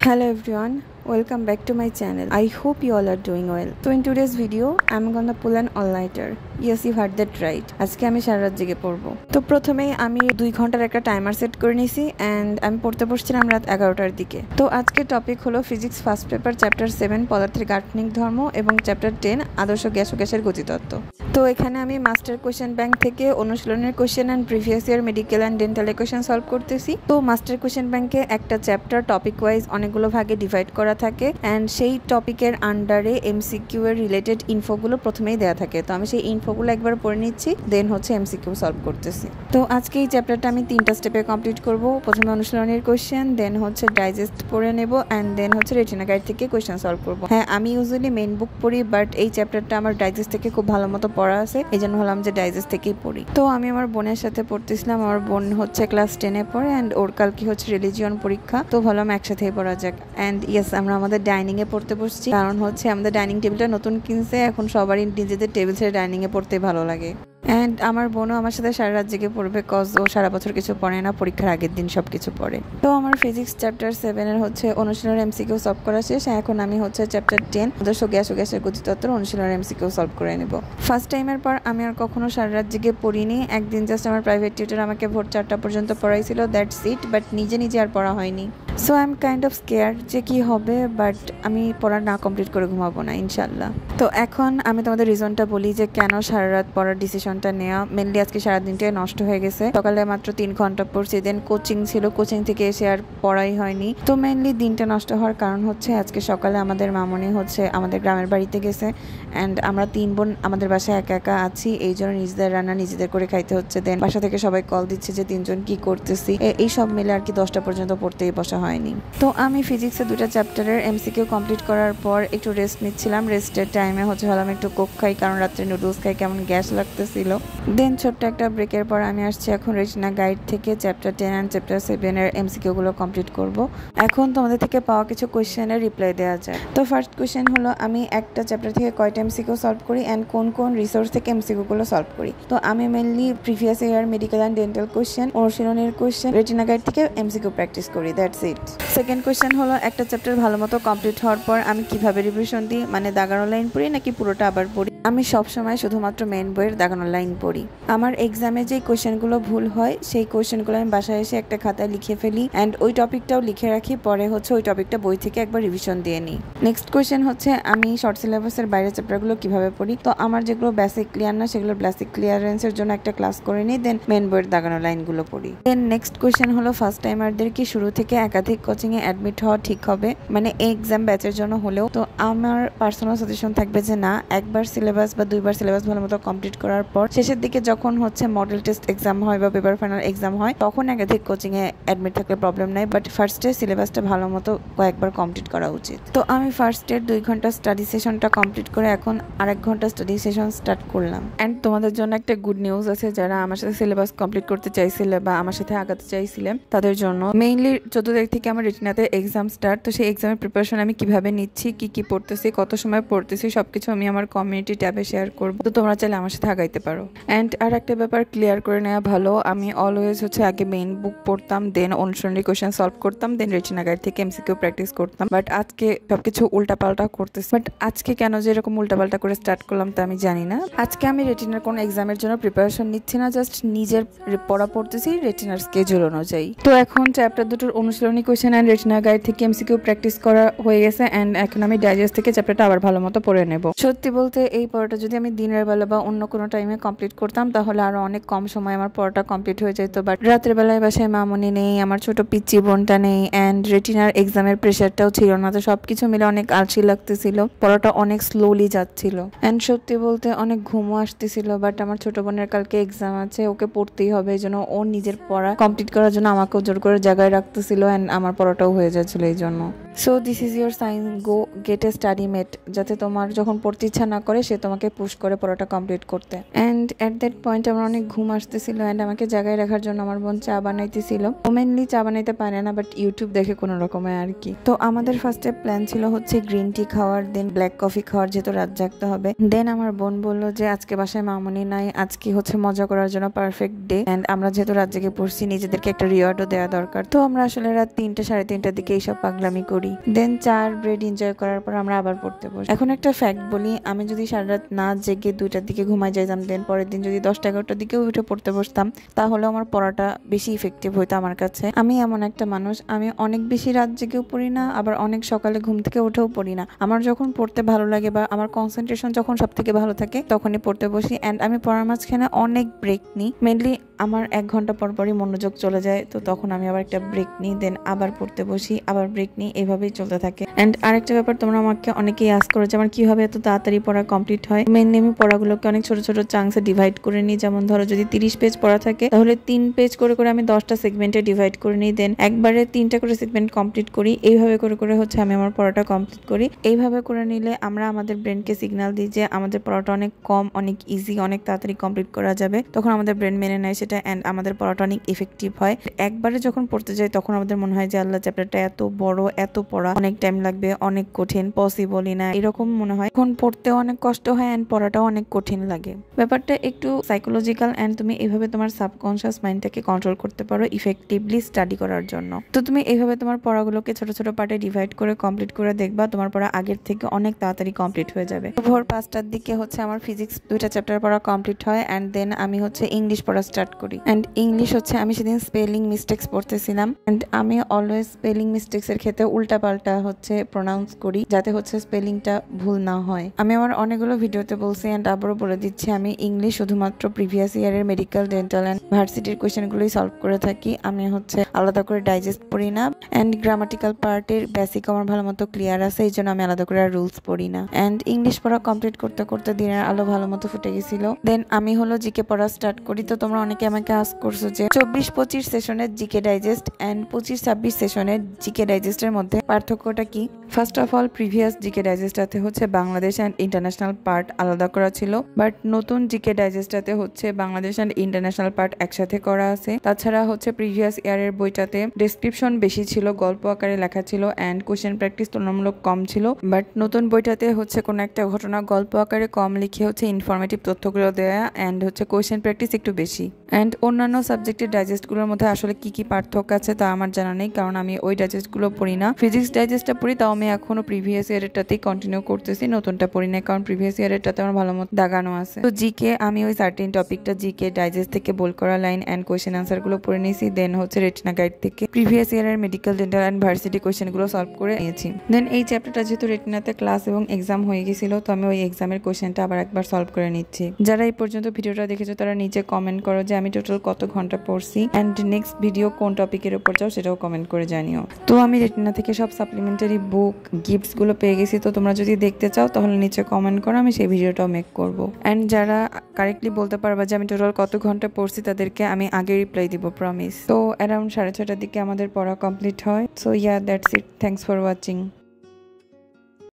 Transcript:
Hello everyone, welcome back to my channel. I hope you all are doing well. So in today's video, I'm gonna pull an all-nighter. Yes, you heard that right. আজকে আমি সারা রাত জেগে পড়বো। তো প্রথমেই আমি 2 ঘন্টার একটা টাইমার সেট করে নিয়েছি এন্ড আমি পড়তে বসছিলাম রাত 11টার দিকে। তো আজকে টপিক হলো ফিজিক্স ফার্স্ট পেপার চ্যাপ্টার 7 পদার্থের গাঠনিক ধর্ম এবং চ্যাপ্টার 10 আদর্শ গ্যাস ও গ্যাসের গতিতত্ত্ব। তো এখানে আমি মাস্টার কোশ্চেন ব্যাংক থেকে অনুশীলনের question and previous year medical and dental equation solve করতেছি। তো মাস্টার কোশ্চেন ব্যাংকে একটা চ্যাপ্টার টপিক ওয়াইজ অনেকগুলো ভাগে ডিভাইড করা থাকে এন্ড সেই টপিকের আন্ডারে এমসিকিউ এর রিলেটেড ইনফোগুলো প্রথমেই দেওয়া থাকে। তো আমি সেই ইনফোগুলো একবার পড়ে নিচ্ছি, দেন হচ্ছে এমসিকিউ সলভ করতেছি। তো আজকে এই চ্যাপ্টারটা আমি 3টা স্টেপে কমপ্লিট করব। প্রথমে অনুশীলনের কোশ্চেন, দেন হচ্ছে ডাইজেস্ট পড়ে নেব এন্ড দেন হচ্ছে রেটিনা গাইড থেকে কোশ্চেন সলভ করব। হ্যাঁ, আমি ইউজুয়ালি মেইন বুক পড়ি, বাট এই চ্যাপ্টারটা আমার ডাইজেস্ট থেকে খুব ভালো মতো পড়া আছে, এই জন্য হলাম যে ডাইজেস্ট থেকেই পড়ি। তো আমি আমার বোনের সাথে পড়তেছিলাম, আমার বোন হচ্ছে ক্লাস 10-এ পড়ে এন্ড ওর কালকে হচ্ছে রিলিজিয়ন পরীক্ষা, তো ভাবলাম একসাথেই পড়া যাক। এন্ড ইয়েস, আমরা আমাদের ডাইনিং এ পড়তে বসছি, কারণ হচ্ছে আমাদের ডাইনিং টেবিলটা নতুন কিনছে, এখন সবারই নিজেদের টেবিল ছেড়ে ডাইনিং এ পড়তে ভালো লাগে। এন্ড আমার বোনও আমার সাথে সারা রাত জেগে পড়বে, কজ ও সারা বছর কিছু পড়ে না, পরীক্ষার আগের দিন সব কিছু পড়ে। তো আমার ফিজিক্স চ্যাপ্টার 7-এর হচ্ছে অনুশীলনের এমসিকিউ সলভ করা শেষ। এখন আমি হচ্ছে চ্যাপ্টার 10 আদর্শ গ্যাস ও গ্যাসের গতিতত্ত্বের অনুশীলনের এমসিকিউ সলভ করে নেব। ফার্স্ট টাইমের পর আমি আর কখনো সারা রাত জেগে পড়িনি। একদিন জাস্ট আমার প্রাইভেট টিউটর আমাকে ভোর 4টা পর্যন্ত পড়াইছিল, দ্যাটস ইট, বাট নিজে নিজে আর পড়া হয়নি। So I am kind of scare যে কি হবে, বাট আমি পড়া না কমপ্লিট করে ঘুমাবো না ইনশাল্লাহ। তো এখন আমি তোমাদের রিজনটা বলি যে কেন সারা রাত পড়ার ডিসিশনটা নেওয়া। মেনলি আজকে সারাদিনটাই নষ্ট হয়ে গেছে। সকালে মাত্র 3 ঘন্টা পড়ছি, দেন কোচিং ছিল, কোচিং থেকে এসে আর পড়াই হয়নি। তো মেনলি দিনটা নষ্ট হওয়ার কারণ হচ্ছে আজকে সকালে আমাদের মামনি হচ্ছে আমাদের গ্রামের বাড়িতে গেছে অ্যান্ড আমরা 3 বোন আমাদের বাসায় একা একা আছি, এই জন্য নিজেদের রান্না নিজেদের করে খাইতে হচ্ছে। দেন বাসা থেকে সবাই কল দিচ্ছে যে 3 জন কি করতেছি, এই সব মিলে আর কি 10টা পর্যন্ত পড়তেই বসা হয়নি। তো আমি ফিজিক্সের 2টা চ্যাপ্টারের এমসিকিউ কমপ্লিট করার পর একটু রেস্ট নিচ্ছিলাম। রেস্টের টাইমে হচ্ছে ভাবলাম একটু কোক খাই, কারণ রাত্রে নুডলস খাই কেমন গ্যাস লাগতেছিল। দেন ছোট্ট একটা ব্রেকের পর আমি আসছি এখন রেটিনা গাইড থেকে চ্যাপ্টার 10 অ্যান্ড চ্যাপ্টার 7-এর এমসিকিউগুলো কমপ্লিট করব। এখন তোমাদের থেকে পাওয়া কিছু কোয়েশ্চেনের রিপ্লাই দেওয়া যায়। তো ফার্স্ট কোয়েশ্চেন হলো আমি একটা চ্যাপ্টার থেকে কয়টা এমসিকিউ সলভ করি অ্যান্ড কোন কোন রিসোর্স থেকে এমসিকিউগুলো সলভ করি। তো আমি mainly previous year medical and dental question, অনুশীলনের কোয়েশ্চেন, রেটিনা গাইড থেকে এমসিকিউ প্র্যাকটিস করি, দ্যাটস ইট। সেকেন্ড কোয়েশ্চেন হলো একটা চ্যাপ্টার ভালো মতো কমপ্লিট হওয়ার পর আমি কিভাবে রিভিশন দিই, মানে দাগানো লাইন পড়ি নাকি পুরোটা আবার পড়ি। আমি সবসময় শুধুমাত্র মেন বইয়ের দাগানো লাইন পড়ি। আমার এক্সামে যে কোয়েশ্চেনগুলো ভুল হয় সেই কোয়েশ্চেনগুলো আমি বাসায় এসে একটা খাতায় লিখে ফেলি অ্যান্ড ওই টপিকটাও লিখে রাখি, পরে হচ্ছে ওই টপিকটা বই থেকে একবার রিভিশন দিয়ে নিই। নেক্সট কোয়েশ্চেন হচ্ছে আমি শর্ট সিলেবাসের বাইরের চ্যাপ্টারগুলো কিভাবে পড়ি। তো আমার যেগুলো বেসিক ক্লিয়ার না সেগুলো বেসিক ক্লিয়ারেন্সের জন্য একটা ক্লাস করে নিই, দেন মেন বইয়ের দাগানো লাইনগুলো পড়ি। দেন নেক্সট কোয়েশ্চেন হলো ফার্স্ট টাইমারদের কি শুরু থেকে একাধিক কোচিংয়ে অ্যাডমিট হওয়া ঠিক হবে, মানে এক্সাম ব্যাচের জন্য হলেও। তো আমার পার্সোনাল সাজেশন থাকবে যে না, একবার সিলেবাস বা 2বার সিলেবাস ভালো মতো কমপ্লিট করার পর শেষের দিকে যখন হচ্ছে মডেল টেস্ট এক্সাম হয় বা পেপার ফাইনাল এক্সাম হয় তখন একাধিক কোচিংয়ে অ্যাডমিট থাকলে প্রবলেম নাই, বাট ফার্স্টে সিলেবাসটা ভালো মতো কয়েকবার কমপ্লিট করা উচিত। তো আমি ফার্স্টের 2 ঘন্টা স্টাডি সেশনটা কমপ্লিট করে এখন আরেক ঘন্টা স্টাডি সেশন স্টার্ট করলাম। অ্যান্ড তোমাদের জন্য একটা গুড নিউজ আছে, যারা আমার সাথে সিলেবাস কমপ্লিট করতে চাইছিলে বা আমার সাথে আগাতে চাইছিলেন তাদের জন্য। মেইনলি 14 তারিখ থেকে আমার রেটিনাতে এক্সাম স্টার্ট। তো সেই এক্সামের প্রিপারেশন আমি কিভাবে নিচ্ছি, কি পড়তেছি, কত সময় পড়তেছি, সবকিছু আমি আমার কমিউনিটি ট্যাবে শেয়ার করবো। তো তোমরা চাইলে আমার সাথে আগাইতে পারো। অ্যান্ড আর একটা ব্যাপার ক্লিয়ার করে নেওয়া ভালো, আমি অলওয়েজ হচ্ছে আগে মেইন বুক পড়তাম, দেন অনুশীলনী কোয়েশ্চেন সলভ করতাম, দেন রেটিনা গাইড থেকে এমসিকিউ প্র্যাকটিস করতাম। বাট আজকে সবকিছু উল্টাপাল্টা করতেছি। বাট আজকে কেন যে এরকম উল্টাপাল্টা করে স্টার্ট করলাম তা আমি জানি না। আজকে আমি রেটিনার কোনো এক্সামের জন্য প্রিপারেশন নিচ্ছি না, জাস্ট নিজের পড়া পড়তেছি রেটিনার স্কেজুল অনুযায়ী। তো এখন চ্যাপ্টার 2টোর অনুশীলনী কোয়েশ্চেন অ্যান্ড রেটিনা গাইড থেকে এমসিকিউ প্র্যাকটিস করা হয়ে গেছে অ্যান্ড এখন আমি ডাইজেস্ট থেকে চ্যাপ্টারটা আবার ভালো মতো পড়ে নেব। সত্যি বলতে এই পড়াটা যদি আমি দিনের বেলা বা অন্য কোনো টাইমে কমপ্লিট করতাম তাহলে আরো অনেক কম সময় আমার পড়াটা কমপ্লিট হয়ে যেত। বাট রাতের বেলায় বাসায় মামনি নেই, আমার ছোট পিচ্চি বোনটা নেই অ্যান্ড রেটিনার এক্সামের প্রেশারটাও ছিল না, তো সবকিছু মিলে অনেক আলসি লাগতেছিল, পড়াটা অনেক স্লোলি যাচ্ছিল অ্যান্ড সত্যি বলতে অনেক ঘুমও আসতেছিল। বাট আমার ছোট বোনের কালকে এক্সাম আছে, ওকে পড়তেই হবে, এই জন্য ও নিজের পড়া কমপ্লিট করার জন্য আমাকেও জোর করে জায়গায় রাখতেছিল অ্যান্ড আমার পড়াটাও হয়ে যাচ্ছিল এই জন্য। So this is your sign, go get a study mate, যাতে তোমার যখন পড়তে ইচ্ছা না করে সে তোমাকে পুশ করে পড়াটা কমপ্লিট করতে। অ্যান্ড অ্যাট দ্যাট পয়েন্ট আমার অনেক ঘুম আসতেছিল অ্যান্ড আমাকে জায়গায় রাখার জন্য আমার বোন চা বানাইতেছিল। ও মেনলি চা বানাইতে পারে না, বাট ইউটিউব দেখে কোনো রকমে আর কি। তো আমাদের ফার্স্টে প্ল্যান ছিল হচ্ছে গ্রিন টি খাওয়ার, দেন ব্ল্যাক কফি খাওয়ার, যেহেতু রাত জাগতে হবে। দেন আমার বোন বললো যে আজকে বাসায় মামুনি নাই, আজকে হচ্ছে মজা করার জন্য পারফেক্ট ডে, অ্যান্ড আমরা যেহেতু রাত জেগে পড়ছি নিজেদেরকে একটা রিওয়ার্ডও দেওয়া দরকার। তো আমরা আসলে রাত 3টা 3:30টার দিকে এইসব পাগলামি করি। দেন চার ব্রেড এনজয় করার পর আমরা আবার পড়তে বসি। এখন একটা ফ্যাক্ট বলি, আমি যদি সারা রাত না জেগে 2টার দিকে ঘুমাই যাইতাম, দেন পরের দিন যদি 10টা 11টার দিকে উঠে পড়তে বসতাম, তাহলে আমার পড়াটা বেশি ইফেক্টিভ হইতো আমার কাছে। আমি এমন একটা মানুষ, আমি অনেক বেশি রাত জেগেও পড়ি না, আবার অনেক সকালে ঘুম থেকে উঠেও পড়ি না। আমার যখন পড়তে ভালো লাগে বা আমার কনসেন্ট্রেশন যখন সব থেকে ভালো থাকে তখনই পড়তে বসি। অ্যান্ড আমি পড়ার মাঝখানে অনেক ব্রেক নিই। মেনলি আমার 1 ঘন্টা পর পরই মনোযোগ চলে যায়, তো তখন আমি আবার একটা ব্রেক নিই, দেন আবার পড়তে বসি, আবার ব্রেক নিই, এভাবেই চলতে থাকে। অ্যান্ড আরেকটা ব্যাপার, তোমরা আমাকে অনেকেই আস্ক করো যে আমার কিভাবে এত তাড়াতাড়ি পড়া কমপ্লিট হয়। মেনলি আমি পড়াগুলোকে অনেক ছোট ছোট চাংসে ডিভাইড করে নিই। যেমন ধরো যদি 30 পেজ পড়া থাকে তাহলে 3 পেজ করে করে আমি 10টা সেগমেন্টে ডিভাইড করে নিই, দেন একবারে 3টা করে সেগমেন্ট কমপ্লিট করি। এইভাবে করে করে হচ্ছে আমি আমার পড়াটা কমপ্লিট করি। এইভাবে করে নিলে আমরা আমাদের ব্রেনকে সিগন্যাল দিই যে আমাদের পড়াটা অনেক কম, অনেক ইজি, অনেক তাড়াতাড়ি কমপ্লিট করা যাবে। তখন আমাদের ব্রেন মেনে নেয় সেটা, অ্যান্ড আমাদের পড়াটা অনেক ইফেক্টিভ হয়। একবারে যখন পড়তে যাই তখন আমাদের মনে হয় যে আল্লাহ, চ্যাপ্টারটা এত বড়, এত পড়া, অনেক টাইম লাগবে, অনেক কঠিন, পসিবলই না, এরকম মনে হয়। এখন পড়তেও অনেক কষ্ট হয় অ্যান্ড পড়াটাও অনেক কঠিন লাগে। ব্যাপারটা একটু সাইকোলজিক্যাল, অ্যান্ড তুমি এইভাবে তোমার সাবকনশিয়াস মাইন্ডটাকে কন্ট্রোল করতে পারো ইফেক্টিভলি স্টাডি করার জন্য। তো তুমি এইভাবে তোমার পড়াগুলোকে ছোট ছোট পার্টে ডিভাইড করে কমপ্লিট করে দেখবা, তোমার পড়া আগের থেকে অনেক তাড়াতাড়ি কমপ্লিট হয়ে যাবে। ভোর 5টার দিকে হচ্ছে আমার ফিজিক্স 2টা চ্যাপ্টার পড়া কমপ্লিট হয়, অ্যান্ড দেন আমি হচ্ছে ইংলিশ পড়া স্টার্ট করি। অ্যান্ড ইংলিশ হচ্ছে আমি সেদিন স্পেলিং মিস্টেক্স পড়তেছিলাম, অ্যান্ড আমি অলওয়েজ স্পেলিং মিস্টেক্স এর ক্ষেত্রে উল্টা পাল্টা হচ্ছে প্রোনাউন্স করি, যাতে হচ্ছে স্পেলিংটা ভুল না হয়। আমি আমার অনেকগুলো ভিডিওতে বলছি, অ্যান্ড আবারও বলে দিচ্ছি, আমি ইংলিশ শুধুমাত্র প্রিভিয়াস ইয়ারের মেডিকেল, ডেন্টাল অ্যান্ড ভার্সিটির কোয়েশ্চেনগুলোই সলভ করে থাকি। আমি হচ্ছে আলাদা করে ডাইজেস্ট পড়ি না, অ্যান্ড গ্রামাটিক্যাল পার্টের বেসিক আমার ভালো মতো ক্লিয়ার আছে, এই জন্য আমি আলাদা করে রুলস পড়ি না। অ্যান্ড ইংলিশ পড়া কমপ্লিট করতে করতে দিনের আলো ভালো মতো ফুটে গেছিল। দেন আমি হলো জিকে পড়া স্টার্ট করি। তো তোমরা অনেকে আমাকে আস্ক করছো যে 24-25 সেশনের জিকে ডাইজেস্ট অ্যান্ড 25-26 সেশনের জিকে ডাইজেস্টের মধ্যে পার্থক্যটা কি। First of all, previous GK ডাইজেস্টটাতে হচ্ছে বাংলাদেশ অ্যান্ড ইন্টারন্যাশনাল পার্ট আলাদা করা ছিল, বাট নতুন জিকে ডাইজেস্টটাতে হচ্ছে বাংলাদেশ অ্যান্ড ইন্টারন্যাশনাল পার্ট একসাথে করা আছে। তাছাড়া হচ্ছে প্রিভিয়াস ইয়ারের বইটাতে ডেসক্রিপশন বেশি ছিল, গল্প আকারে লেখা ছিল, অ্যান্ড কোশ্চেন প্র্যাকটিস তুলনামূলক কম ছিল। বাট নতুন বইটাতে হচ্ছে কোনো একটা ঘটনা গল্প আকারে কম লিখে হচ্ছে ইনফরমেটিভ তথ্যগুলো দেয়া, অ্যান্ড হচ্ছে কোশ্চেন প্র্যাকটিস একটু বেশি। অ্যান্ড অন্যান্য সাবজেক্টের ডাইজেস্টগুলোর মধ্যে আসলে কি কি পার্থক্য আছে তা আমার জানা নেই, কারণ আমি ওই ডাইজেস্টগুলো পড়ি না। ফিজিক্স ডাইজেস্টটা পড়ি, তাও আমি এখনো প্রিভিয়াস ইয়ারেরটাতেই কন্টিনিউ করতেছি, নতুনটা পড়ি না, কারণ প্রিভিয়াস ইয়ারেরটাতে আমার ভালো মতো দাগানো আছে। তো জিকে আমি ওই সার্টেন টপিকটা জিকে ডাইজেস্ট থেকে বোল্ড করা লাইন অ্যান্ড কোয়েশ্চেন আনসার গুলো পড়ে নিয়েছি। দেন হচ্ছে রেটিনা গাইড থেকে প্রিভিয়াস ইয়ারের medical, dental and varsity question গুলো সলভ করে নিয়েছি। দেন এই চ্যাপ্টারটা যেহেতু রেটিনাতে ক্লাস এবং এক্সাম হয়ে গেছিল, তো আমি ওই এক্সামের কোয়েশ্চেনটা আবার একবার সলভ করে নিচ্ছি। যারা এই পর্যন্ত ভিডিওটা দেখেছো তারা নিচে কমেন্ট করো যে আমি টোটাল কত ঘন্টা পড়ছি, অ্যান্ড নেক্সট ভিডিও কোন টপিকের উপর চাও সেটাও কমেন্ট করে জানিও। তো আমি রেটিনা থেকে সব সাপ্লিমেন্টারি বুক গিফটস গুলো পেয়ে গেছি, তো তোমরা যদি দেখতে চাও তাহলে নিচে কমেন্ট করো, আমি সেই ভিডিওটাও মেক করবো। অ্যান্ড যারা কারেক্টলি বলতে পারবা যে আমি টোটাল কত ঘন্টা পড়ছি তাদেরকে আমি আগে রিপ্লাই দিব, প্রমিস। তো অ্যারাউন্ড 6:30টার দিকে আমাদের পড়া কমপ্লিট হয়। So yeah, that's it, thanks for watching.